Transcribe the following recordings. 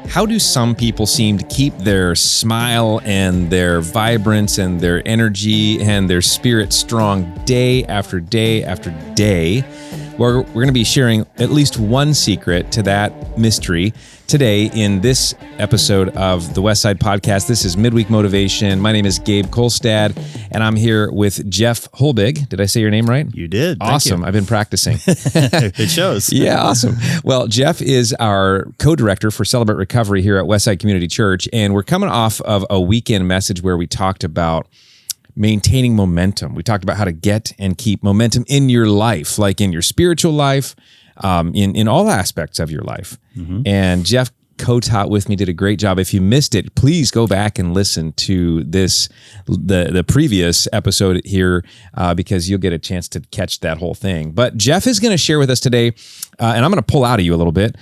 how do some people seem to keep their smile and their vibrance and their energy and their spirit strong day after day after day? We're going to be sharing at least one secret to that mystery today in this episode of the Westside podcast. This is Midweek Motivation. My name is Gabe Kolstad, and I'm here with Jeff Holbig. Did I say your name right? You did. Awesome. I've been practicing. It shows. Yeah, awesome. Well, Jeff is our co-director for Celebrate Recovery here at Westside Community Church, and we're coming off of a weekend message where we talked about maintaining momentum. We talked about how to get and keep momentum in your life, like in your spiritual life, in all aspects of your life. Mm-hmm. And Jeff co-taught with me, did a great job. If you missed it, please go back and listen to the previous episode here, because you'll get a chance to catch that whole thing. But Jeff is going to share with us today, and I'm going to pull out of you a little bit,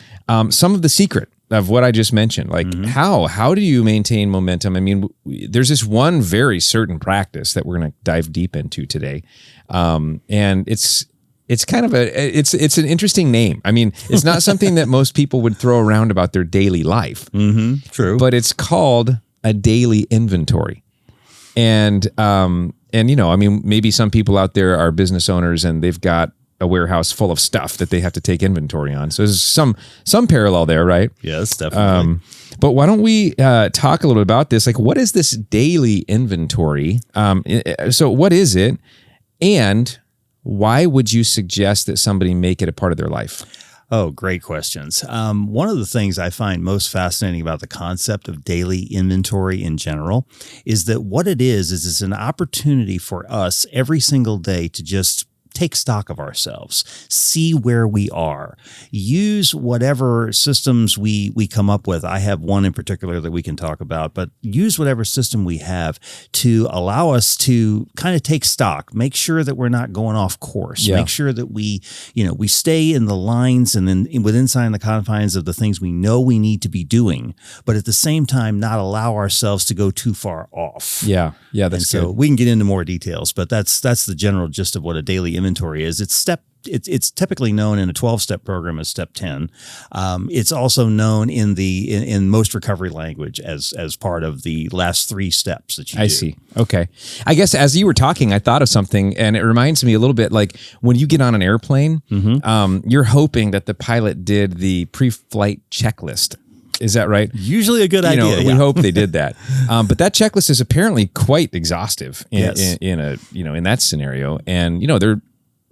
some of the secret of what I just mentioned. Like, mm-hmm. how do you maintain momentum? I mean, there's this one very certain practice that we're going to dive deep into today. And it's kind of it's an interesting name. I mean, it's not something that most people would throw around about their daily life. Mm-hmm. True. But it's called a daily inventory. And you know, I mean, maybe some people out there are business owners and they've got a warehouse full of stuff that they have to take inventory on. So there's some parallel there, right? Yes, definitely. But why don't we talk a little bit about this? Like, what is this daily inventory? So what is it? And why would you suggest that somebody make it a part of their life? Oh, great questions. One of the things I find most fascinating about the concept of daily inventory in general is that what it is it's an opportunity for us every single day to just take stock of ourselves, see where we are, use whatever systems we come up with. I have one in particular that we can talk about, but use whatever system we have to allow us to kind of take stock, make sure that we're not going off course, make sure that we stay in the lines and then inside the confines of the things we know we need to be doing, but at the same time, not allow ourselves to go too far off. Yeah, that's good. So we can get into more details, but that's the general gist of what a daily inventory is. It's typically known in a 12-step program as step 10. It's also known in most recovery language as part of the last 3 steps that you do. I see. Okay. I guess as you were talking, I thought of something, and it reminds me a little bit like when you get on an airplane, mm-hmm. You're hoping that the pilot did the pre-flight checklist. Is that right? Usually a good idea. We hope they did that. But that checklist is apparently quite exhaustive in that scenario. And, they're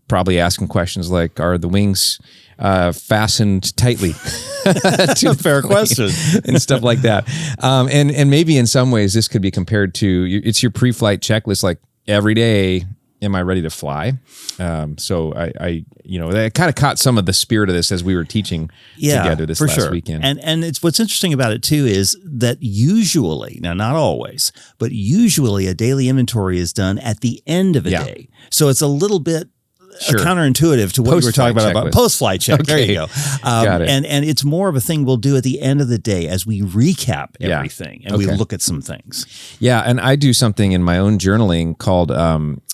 probably asking questions like, are the wings fastened tightly? To a fair question. And stuff like that. And maybe in some ways this could be compared to, it's your pre-flight checklist, like every day, am I ready to fly? So I kind of caught some of the spirit of this as we were teaching together this last weekend. And it's what's interesting about it too is that usually, now not always, but usually a daily inventory is done at the end of a day. So it's a little bit counterintuitive to what you were talking about post-flight check. Okay. There you go. Got it. And it's more of a thing we'll do at the end of the day as we recap everything and we look at some things. Yeah, and I do something in my own journaling called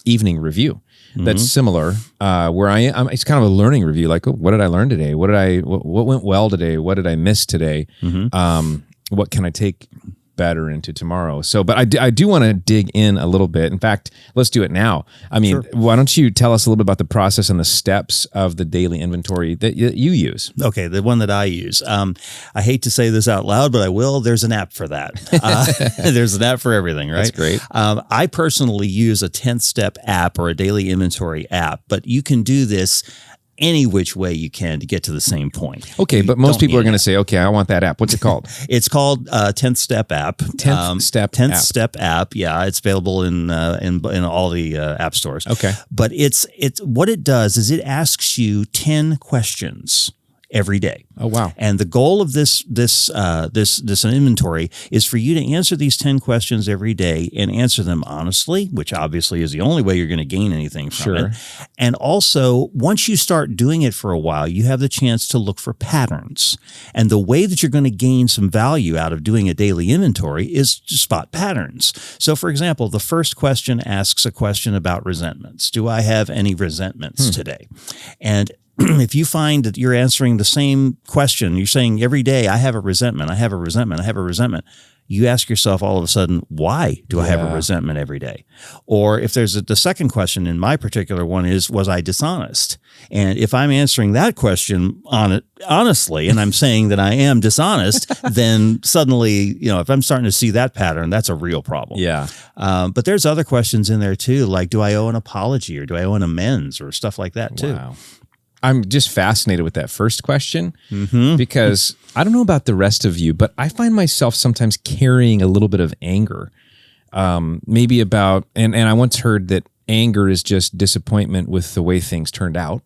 evening review. That's similar, where it's kind of a learning review. Like, what did I learn today? What went well today? What did I miss today? Mm-hmm. What can I take better into tomorrow? So, but I do want to dig in a little bit. In fact, let's do it now. I mean, why don't you tell us a little bit about the process and the steps of the daily inventory that you use? Okay, the one that I use. I hate to say this out loud, but I will. There's an app for that. There's an app for everything, right? That's great. I personally use a 10th step app or a daily inventory app, but you can do this any which way you can to get to the same point. Okay, but most people are going to say, okay, I want that app. What's it called? It's called 10th Step App. 10th Step App. Yeah, it's available in all the app stores. Okay. But it's what it does is it asks you 10 questions every day. Oh, wow. And the goal of this inventory is for you to answer these 10 questions every day and answer them honestly, which obviously is the only way you're going to gain anything from it. And also, once you start doing it for a while, you have the chance to look for patterns. And the way that you're going to gain some value out of doing a daily inventory is to spot patterns. So, for example, the first question asks a question about resentments. Do I have any resentments today? And if you find that you're answering the same question, you're saying every day, I have a resentment, I have a resentment, I have a resentment. You ask yourself all of a sudden, why do I have a resentment every day? Or if there's the second question in my particular one is, was I dishonest? And if I'm answering that question honestly, and I'm saying that I am dishonest, then suddenly, if I'm starting to see that pattern, that's a real problem. Yeah. But there's other questions in there too, like, do I owe an apology or do I owe an amends or stuff like that too? Wow. I'm just fascinated with that first question because I don't know about the rest of you, but I find myself sometimes carrying a little bit of anger, maybe about, and I once heard that anger is just disappointment with the way things turned out,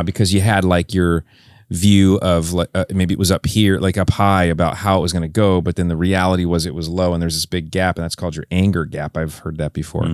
because you had like your view of maybe it was up here, like up high about how it was going to go, but then the reality was it was low and there's this big gap, and that's called your anger gap. I've heard that before.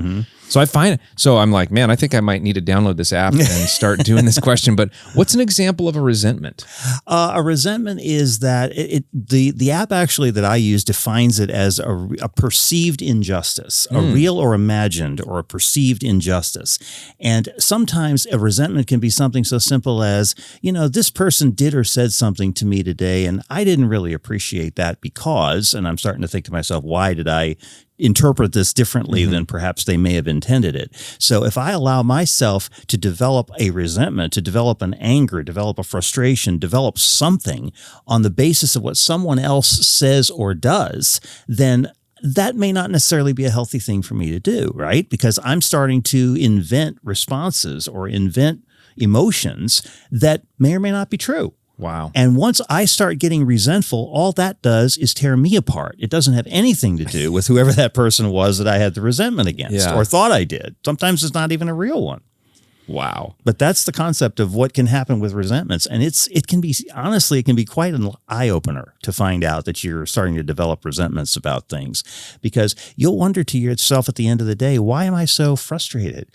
So I'm like, man, I think I might need to download this app and start doing this question. But what's an example of a resentment? A resentment is that the app actually that I use defines it as a perceived injustice, a real or imagined or a perceived injustice. And sometimes a resentment can be something so simple as, this person did or said something to me today, and I didn't really appreciate that because, and I'm starting to think to myself, why did I interpret this differently than perhaps they may have intended it? So if I allow myself to develop a resentment, to develop an anger, develop a frustration, develop something on the basis of what someone else says or does, then that may not necessarily be a healthy thing for me to do, right? Because I'm starting to invent responses or invent emotions that may or may not be true. Wow. And once I start getting resentful, all that does is tear me apart. It doesn't have anything to do with whoever that person was that I had the resentment against or thought I did. Sometimes it's not even a real one. Wow. But that's the concept of what can happen with resentments. And it can be quite an eye-opener to find out that you're starting to develop resentments about things, because you'll wonder to yourself at the end of the day, why am I so frustrated?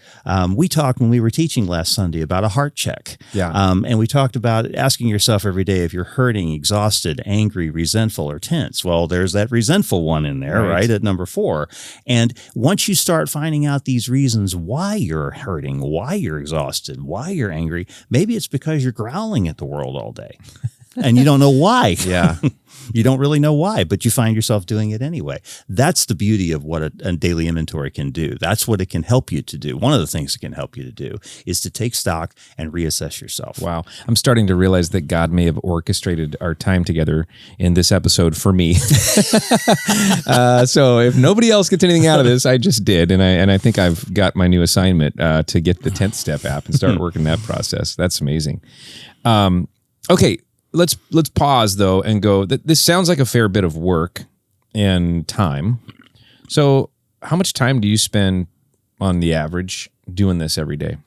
We talked when we were teaching last Sunday about a heart check. Yeah. And we talked about asking yourself every day if you're hurting, exhausted, angry, resentful, or tense. Well, there's that resentful one in there, right, at number 4. And once you start finding out these reasons why you're hurting, why you're exhausted, why you're angry, maybe it's because you're growling at the world all day and you don't know why. Yeah. You don't really know why, but you find yourself doing it anyway. That's the beauty of what a daily inventory can do. That's what it can help you to do. One of the things it can help you to do is to take stock and reassess yourself. Wow. I'm starting to realize that God may have orchestrated our time together in this episode for me. So if nobody else gets anything out of this, I just did. And I think I've got my new assignment to get the 10th Step app and start working that process. That's amazing. Okay. Let's pause though and go, this sounds like a fair bit of work and time. So how much time do you spend on the average doing this every day?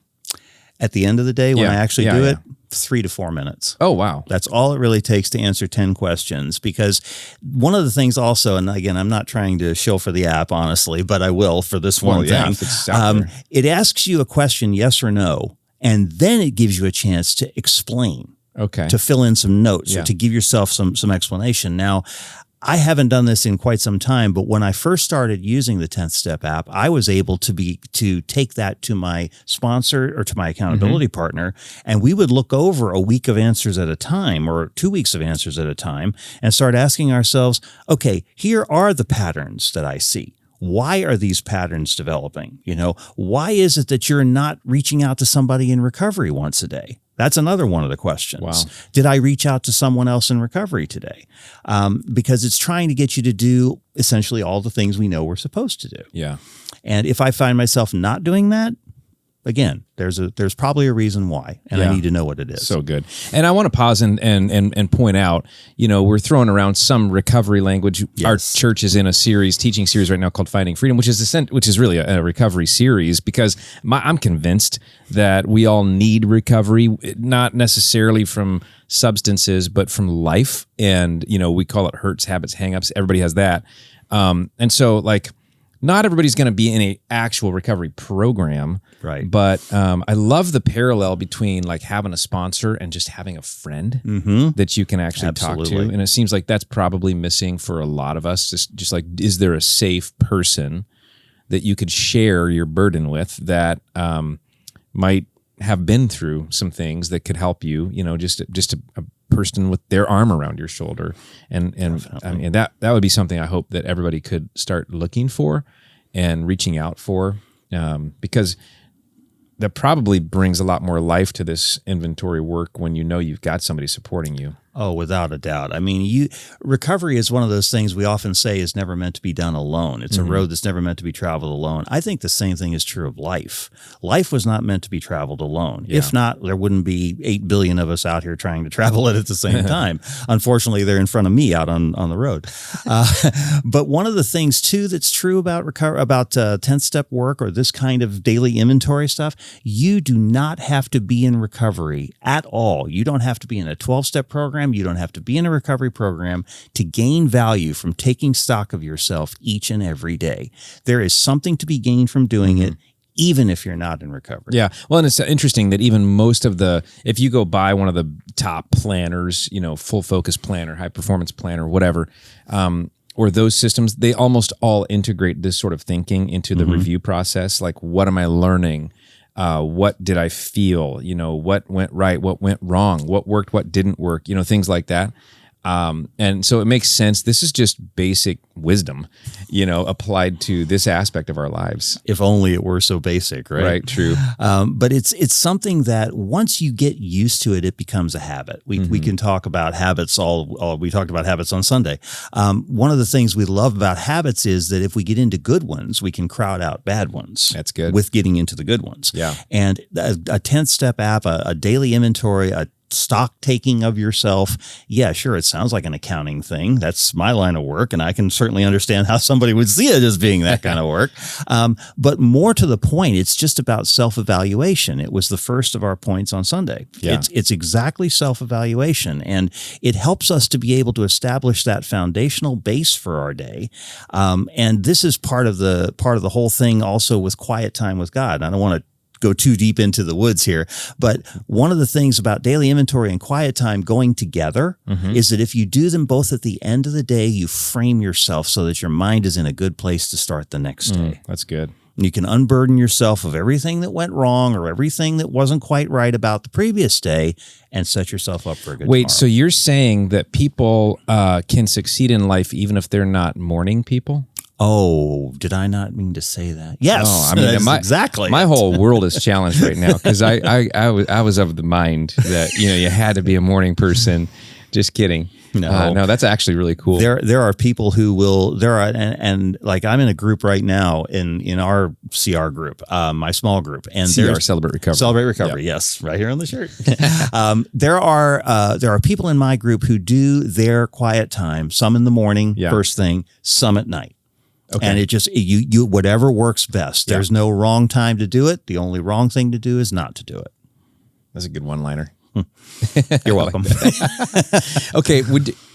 At the end of the day, when I actually do it, 3 to 4 minutes. Oh, wow. That's all it really takes to answer 10 questions. Because one of the things also, and again, I'm not trying to shill for the app, honestly, but I will for this one thing. It asks you a question, yes or no, and then it gives you a chance to explain. Okay. To fill in some notes or to give yourself some explanation. Now, I haven't done this in quite some time, but when I first started using the 10th Step app, I was able to take that to my sponsor or to my accountability partner, and we would look over a week of answers at a time or 2 weeks of answers at a time and start asking ourselves, okay, here are the patterns that I see. Why are these patterns developing? Why is it that you're not reaching out to somebody in recovery once a day? That's another one of the questions. Wow. Did I reach out to someone else in recovery today? Because it's trying to get you to do essentially all the things we know we're supposed to do. Yeah. And if I find myself not doing that, again, there's probably a reason why, and I need to know what it is. So good. And I want to pause and point out, we're throwing around some recovery language. Yes. Our church is in a teaching series right now called Finding Freedom, which is really a recovery series, because I'm convinced that we all need recovery, not necessarily from substances, but from life. And, we call it hurts, habits, hangups. Everybody has that. And so not everybody's going to be in an actual recovery program, right? But I love the parallel between having a sponsor and just having a friend that you can actually talk to. And it seems like that's probably missing for a lot of us. Just is there a safe person that you could share your burden with that might have been through some things that could help you, just a person with their arm around your shoulder. And I mean, that would be something I hope that everybody could start looking for and reaching out for, because that probably brings a lot more life to this inventory work when you've got somebody supporting you. Oh, without a doubt. I mean, recovery is one of those things we often say is never meant to be done alone. It's a road that's never meant to be traveled alone. I think the same thing is true of life. Life was not meant to be traveled alone. Yeah. If not, there wouldn't be 8 billion of us out here trying to travel it at the same time. Unfortunately, they're in front of me out on the road. But one of the things, too, that's true about 10-step work or this kind of daily inventory stuff, you do not have to be in recovery at all. You don't have to be in a 12-step program. You don't have to be in a recovery program to gain value from taking stock of yourself each and every day. There is something to be gained from doing it, even if you're not in recovery. Yeah. Well, and it's interesting that even most of if you go buy one of the top planners, full focus planner, high performance planner, whatever, or those systems, they almost all integrate this sort of thinking into the review process. Like, what am I learning? What did I feel? What went right? What went wrong? What worked? What didn't work? Things like that. And so it makes sense. This is just basic wisdom, applied to this aspect of our lives. If only it were so basic, right? Right, true. But it's something that once you get used to it, it becomes a habit. We can talk about habits we talked about habits on Sunday. One of the things we love about habits is that if we get into good ones, we can crowd out bad ones. That's good. With getting into the good ones. Yeah. And a 10-step app, a daily inventory, a stock taking of yourself. Yeah, sure. It sounds like an accounting thing. That's my line of work. And I can certainly understand how somebody would see it as being that kind of work. But more to the point, it's just about self-evaluation. It was the first of our points on Sunday. Yeah. It's exactly self-evaluation. And it helps us to be able to establish that foundational base for our day. And this is part of the whole thing also with quiet time with God. I don't want to go too deep into the woods here, but one of the things about daily inventory and quiet time going together is that if you do them both at the end of the day, you frame yourself so that your mind is in a good place to start the next day. That's good. You can unburden yourself of everything that went wrong or everything that wasn't quite right about the previous day and set yourself up for a good tomorrow. So you're saying that people can succeed in life even if they're not morning people? Oh, did I not mean to say that? Yes, exactly. My whole world is challenged right now because I was of the mind that you had to be a morning person. Just kidding. No, that's actually really cool. There are people who will. And like I'm in a group right now in our CR group, my small group, and CR Celebrate Recovery. Yes, right here on the shirt. There are people in my group who do their quiet time. Some in the morning, first thing. Some at night. Okay. And it just, you whatever works best. There's no wrong time to do it. The only wrong thing to do is not to do it. That's a good one-liner. You're welcome. Okay,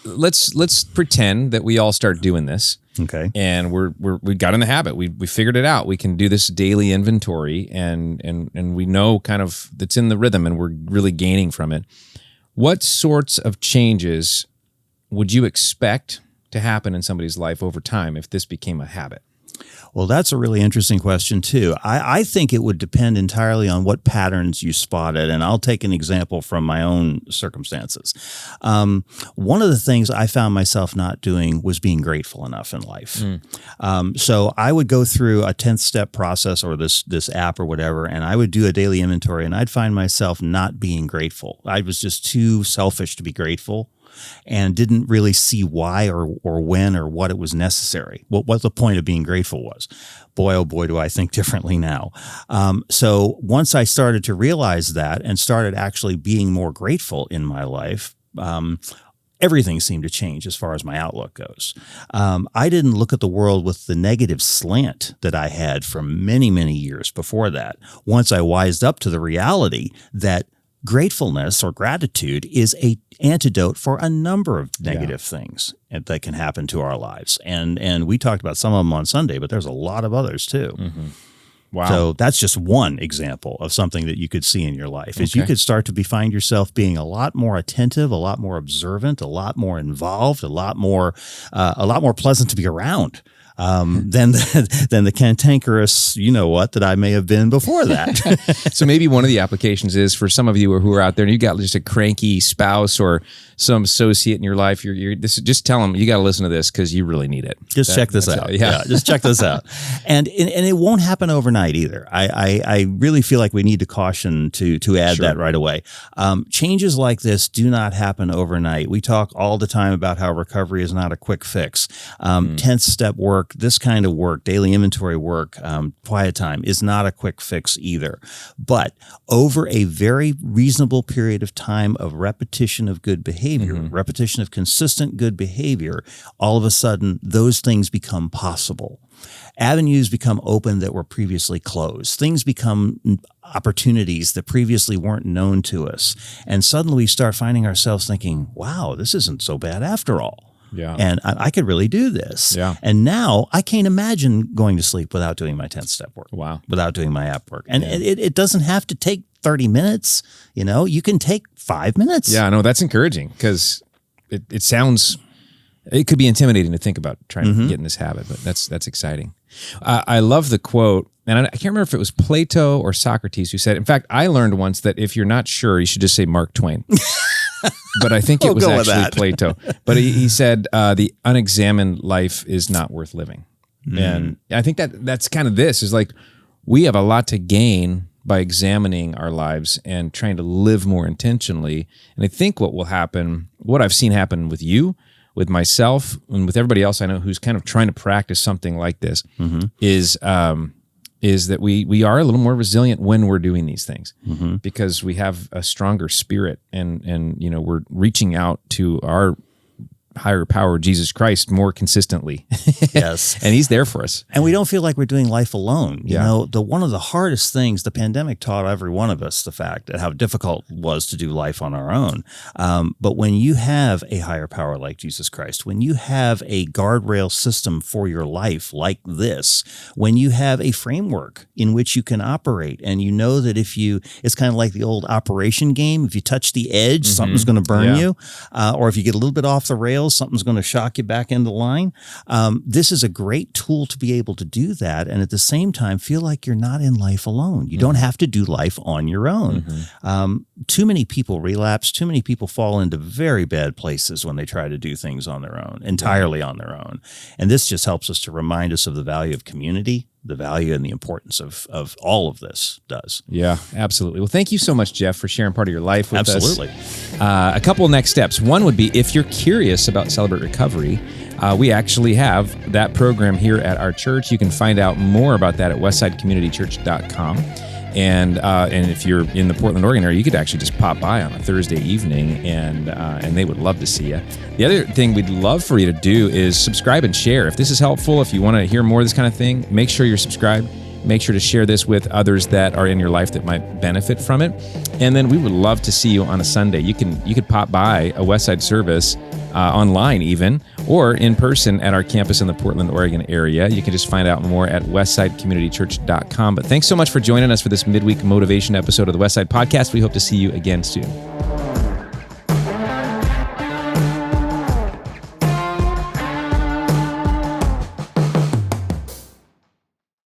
let's pretend that we all start doing this. Okay. And we got in the habit. We figured it out. We can do this daily inventory and we know kind of that's in the rhythm and we're really gaining from it. What sorts of changes would you expect to happen in somebody's life over time if this became a habit? Well, that's a really interesting question, too. I think it would depend entirely on what patterns you spotted, and I'll take an example from my own circumstances. One of the things I found myself not doing was being grateful enough in life. So I would go through a 10th-step process or this app or whatever, and I would do a daily inventory, and I'd find myself not being grateful. I was just too selfish to be grateful and didn't really see why or when or what it was necessary, what the point of being grateful was. Boy, oh boy, do I think differently now. So once I started to realize that and started actually being more grateful in my life, everything seemed to change as far as my outlook goes. I didn't look at the world with the negative slant that I had for many, many years before that. Once I wised up to the reality that gratefulness or gratitude is an antidote for a number of negative things that can happen to our lives. And we talked about some of them on Sunday, but there's a lot of others too. Wow. So that's just one example of something that you could see in your life is you could start to find yourself being a lot more attentive, a lot more observant, a lot more involved, a lot more pleasant to be around. than the cantankerous, you know what, that I may have been before that. So maybe one of the applications is for some of you who are out there and you got just a cranky spouse or some associate in your life, just tell them you got to listen to this because you really need it. Just check this out. Yeah, just check this out. And it won't happen overnight either. I really feel like we need to caution to add that right away. Changes like this do not happen overnight. We talk all the time about how recovery is not a quick fix. 10th step work, this kind of work, daily inventory work, quiet time is not a quick fix either. But over a very reasonable period of time of repetition of good behavior, repetition of consistent good behavior, all of a sudden those things become possible. Avenues become open that were previously closed. Things become opportunities that previously weren't known to us. And suddenly we start finding ourselves thinking, wow, this isn't so bad after all. Yeah. And I could really do this. Yeah. And now I can't imagine going to sleep without doing my 10th step work. Wow. Without doing my app work. And it doesn't have to take 30 minutes. You know, you can take 5 minutes. Yeah, no, that's encouraging because it sounds, it could be intimidating to think about trying to get in this habit, but that's exciting. I love the quote, and I can't remember if it was Plato or Socrates who said, in fact, I learned once that if you're not sure, you should just say Mark Twain. But I think it was actually Plato. But he said, the unexamined life is not worth living. And I think that's kind of this, is like, we have a lot to gain by examining our lives and trying to live more intentionally. And I think what will happen, what I've seen happen with you, with myself, and with everybody else I know who's kind of trying to practice something like this, is that we are a little more resilient when we're doing these things because we have a stronger spirit and you know, we're reaching out to our higher power, Jesus Christ, more consistently. Yes. And he's there for us. And we don't feel like we're doing life alone. You know, one of the hardest things, the pandemic taught every one of us the fact that how difficult it was to do life on our own. But when you have a higher power like Jesus Christ, when you have a guardrail system for your life like this, when you have a framework in which you can operate, and you know that it's kind of like the old Operation game. If you touch the edge, something's going to burn you. Or if you get a little bit off the rails, something's going to shock you back into line. This is a great tool to be able to do that, and at the same time feel like you're not in life alone. You don't have to do life on your own. Too many people relapse. Too many people fall into very bad places when they try to do things on their own, entirely on their own. And this just helps us to remind us of the value of community, the value and the importance of all of this does. Yeah, absolutely. Well, thank you so much, Jeff, for sharing part of your life with us. Absolutely. A couple of next steps. One would be, if you're curious about Celebrate Recovery, we actually have that program here at our church. You can find out more about that at westsidecommunitychurch.com. And if you're in the Portland, Oregon area, you could actually just pop by on a Thursday evening, and they would love to see you. The other thing we'd love for you to do is subscribe and share. If this is helpful, if you want to hear more of this kind of thing, make sure you're subscribed. Make sure to share this with others that are in your life that might benefit from it. And then we would love to see you on a Sunday. You could pop by a Westside service online even, or in person at our campus in the Portland, Oregon area. You can just find out more at westsidecommunitychurch.com. But thanks so much for joining us for this midweek motivation episode of the Westside Podcast. We hope to see you again soon.